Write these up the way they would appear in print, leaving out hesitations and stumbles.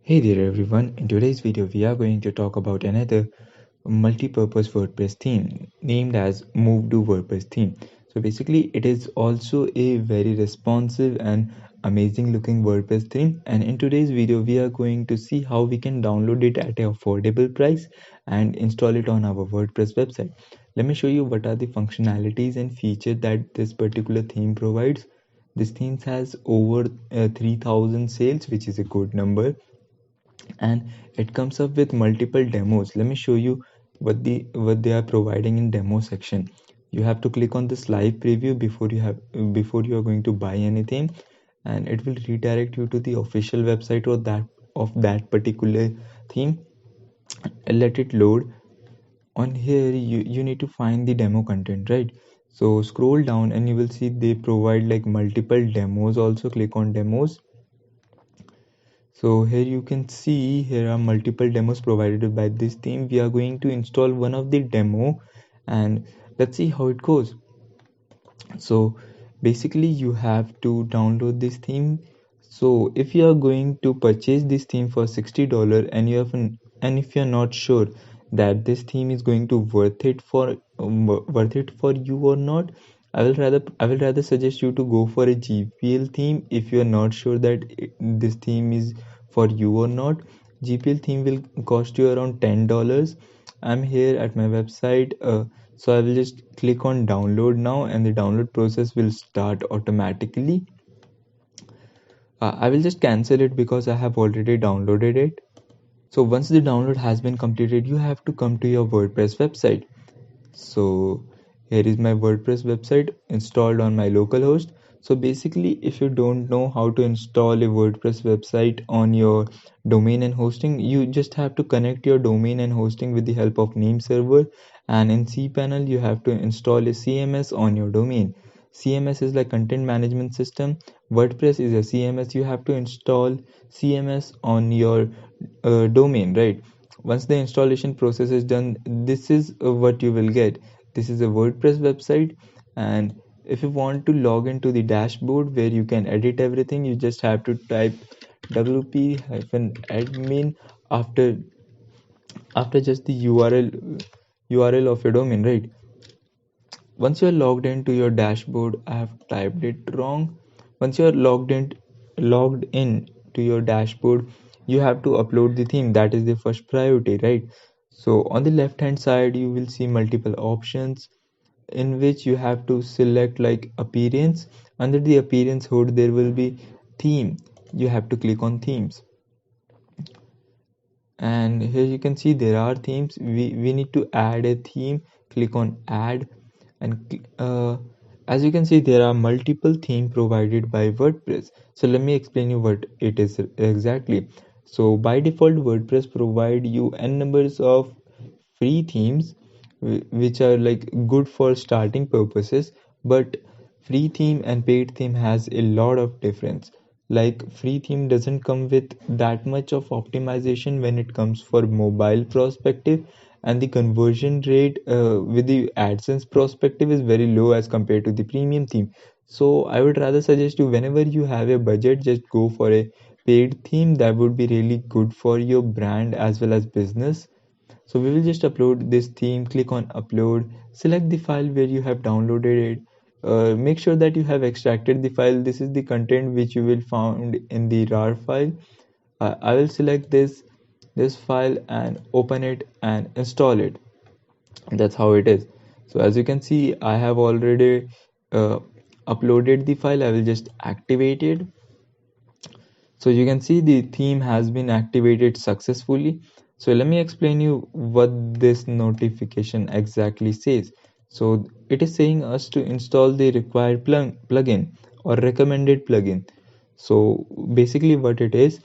Hey there everyone, in today's video we are going to talk about another multi-purpose WordPress theme named as Movedo WordPress theme. So basically it is also a very responsive and amazing looking WordPress theme, and in today's video we are going to see how we can download it at an affordable price and install it on our WordPress website. Let me show you what are the functionalities and features that this particular theme provides. This theme has over 3000 sales, which is a good number, and it comes up with multiple demos. Let me show you what they are providing in demo section. You have to click on this live preview before you are going to buy anything, and it will redirect you to the official website or that of that particular theme. Let it load. On here you need to find the demo content, right? So scroll down and you will see they provide like multiple demos. Also click on demos. So here you can see here are multiple demos provided by this theme. We are going to install one of the demo and let's see how it goes. So basically you have to download this theme. So if you are going to purchase this theme for $60 and and if you're not sure that this theme is going to worth it for you or not, I will rather suggest you to go for a GPL theme. If you are not sure that this theme is for you or not, GPL theme will cost you around $10. I'm here at my website, so I will just click on download now and the download process will start automatically. I will just cancel it because I have already downloaded it. So once the download has been completed, you have to come to your WordPress website. So here is my WordPress website installed on my local host. So basically, if you don't know how to install a WordPress website on your domain and hosting, you just have to connect your domain and hosting with the help of name server, and in cPanel you have to install a CMS on your domain. CMS is like content management system. WordPress is a CMS. You have to install CMS on your domain, right? Once the installation process is done, this is what you will get. This is a WordPress website, and if you want to log into the dashboard where you can edit everything, you just have to type wp-admin after just the URL of your domain, right? Once you are logged into your dashboard, I have typed it wrong. Once you are logged in to your dashboard, you have to upload the theme. That is the first priority, right? So on the left hand side you will see multiple options in which you have to select like appearance. Under the appearance hood there will be theme. You have to click on themes, and here you can see there are themes. We need to add a theme. Click on add, and as you can see there are multiple themes provided by WordPress. So let me explain you what it is exactly. So by default WordPress provide you n numbers of free themes, which are like good for starting purposes, but free theme and paid theme has a lot of difference. Like free theme doesn't come with that much of optimization when it comes for mobile perspective, and the conversion rate with the AdSense perspective is very low as compared to the premium theme. So I would rather suggest you, whenever you have a budget, just go for a paid theme. That would be really good for your brand as well as business. So we will just upload this theme. Click on upload, select the file where you have downloaded it. Make sure that you have extracted the file. This is the content which you will found in the rar file. I will select this file and open it and install it. That's how it is. So as you can see, I have already uh, uploaded the file. I will just activate it. So you can see the theme has been activated successfully. So let me explain you what this notification exactly says. So it is saying us to install the required plugin or recommended plugin. So basically what it is,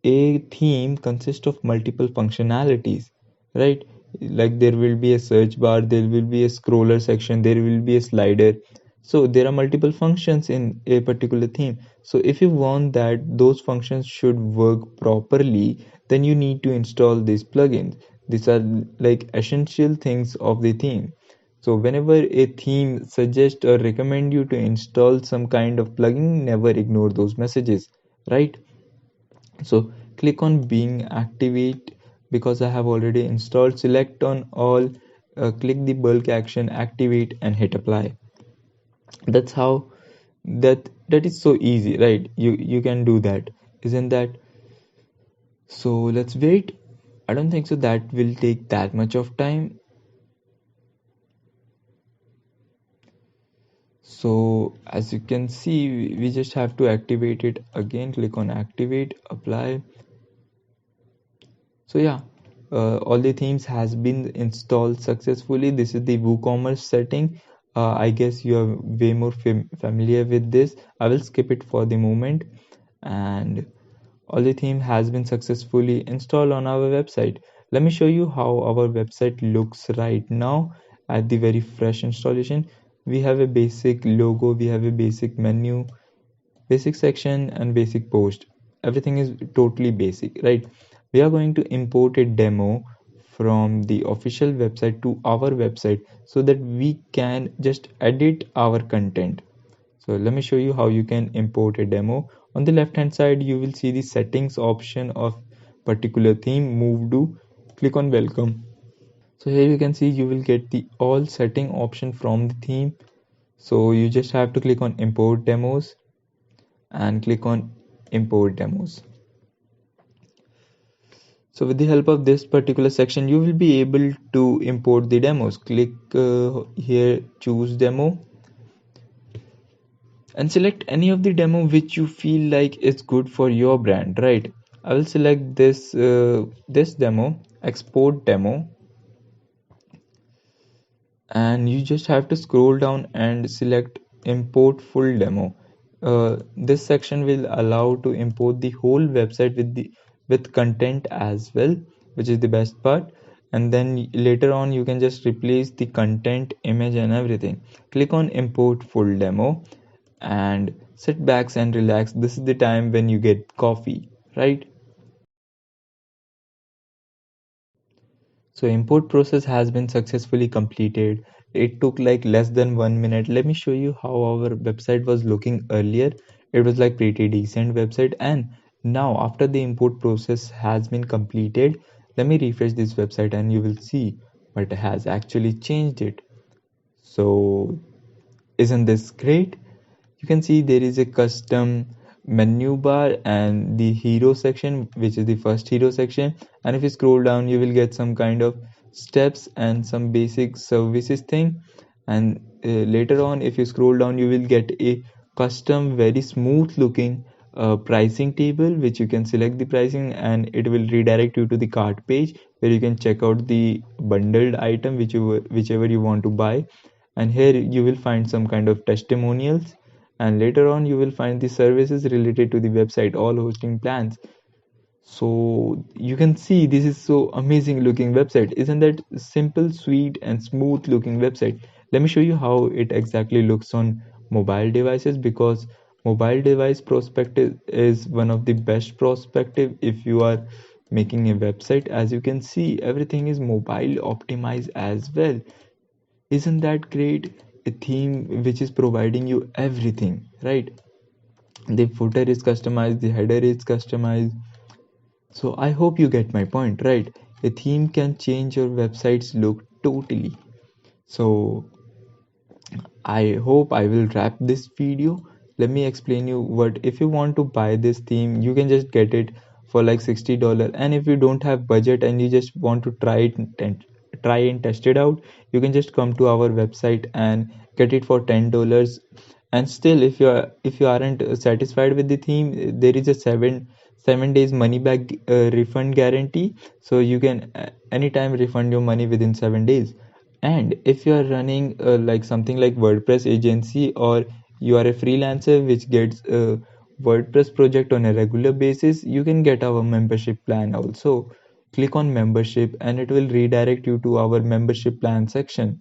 a theme consists of multiple functionalities, right? Like there will be a search bar, there will be a scroller section, there will be a slider. So there are multiple functions in a particular theme. So if you want that those functions should work properly, then you need to install these plugins. These are like essential things of the theme. So whenever a theme suggests or recommend you to install some kind of plugin, never ignore those messages, right? So click on being activate because I have already installed. Select on all, click the bulk action, activate, and hit apply. That's how that is so easy, right? You can do that, isn't that? So let's wait. I don't think so that will take that much of time. So as you can see, we just have to activate it again. Click on activate, apply. So yeah, all the themes has been installed successfully. This is the WooCommerce setting. I guess you are way more familiar with this. I will skip it for the moment. And all the theme has been successfully installed on our website. Let me show you how our website looks right now at the very fresh installation. We have a basic logo, we have a basic menu, basic section, and basic post. Everything is totally basic, right? We are going to import a demo from the official website to our website so that we can just edit our content. So let me show you how you can import a demo. On the left hand side, you will see the settings option of particular theme, Movedo. Click on welcome. So here you can see you will get the all setting option from the theme. So you just have to click on import demos and click on import demos. So with the help of this particular section, you will be able to import the demos. Click here, choose demo, and select any of the demo which you feel like is good for your brand, right? I will select this demo, export demo, and you just have to scroll down and select import full demo. This section will allow to import the whole website with content as well, which is the best part. And then later on you can just replace the content, image, and everything. Click on import full demo and sit back and relax. This is the time when you get coffee, right? So import process has been successfully completed. It took like less than 1 minute. Let me show you how our website was looking earlier. It was like pretty decent website, and now after the import process has been completed, let me refresh this website and you will see what has actually changed it. So isn't this great? You can see there is a custom menu bar and the hero section, which is the first hero section. And if you scroll down, you will get some kind of steps and some basic services thing. And later on, if you scroll down, you will get a custom, very smooth looking pricing table, which you can select the pricing and it will redirect you to the cart page where you can check out the bundled item whichever you want to buy. And here you will find some kind of testimonials, and later on you will find the services related to the website, all hosting plans. So you can see this is so amazing looking website. Isn't that simple, sweet, and smooth looking website? Let me show you how it exactly looks on mobile devices, because mobile device perspective is one of the best perspective if you are making a website. As you can see, everything is mobile optimized as well. Isn't that great? A theme which is providing you everything, right? The footer is customized, the header is customized. So I hope you get my point, right? A theme can change your website's look totally. So I hope I will wrap this video. Let me explain you what if you want to buy this theme, you can just get it for like $60. And if you don't have budget and you just want to try and test it out, you can just come to our website and get it for $10. And still, if you aren't satisfied with the theme, there is a seven days money back refund guarantee, so you can anytime refund your money within 7 days. And if you are running like something like WordPress agency, or you are a freelancer which gets a WordPress project on a regular basis, you can get our membership plan also. Click on membership and it will redirect you to our membership plan section,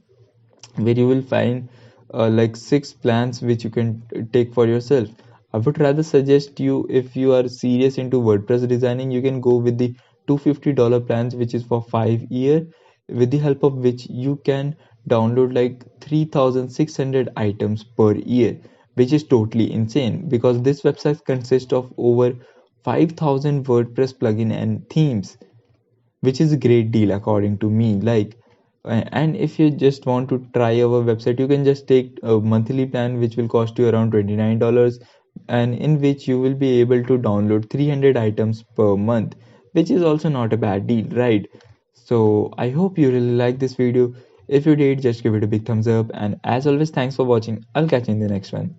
where you will find like 6 plans which you can take for yourself. I would rather suggest you, if you are serious into WordPress designing, you can go with the $250 plans, which is for 5 year, with the help of which you can download like 3600 items per year, which is totally insane because this website consists of over 5,000 WordPress plugin and themes, which is a great deal according to me. Like, and if you just want to try our website, you can just take a monthly plan which will cost you around $29, and in which you will be able to download 300 items per month, which is also not a bad deal, right? So I hope you really like this video. If you did, just give it a big thumbs up, and as always, thanks for watching. I'll catch you in the next one.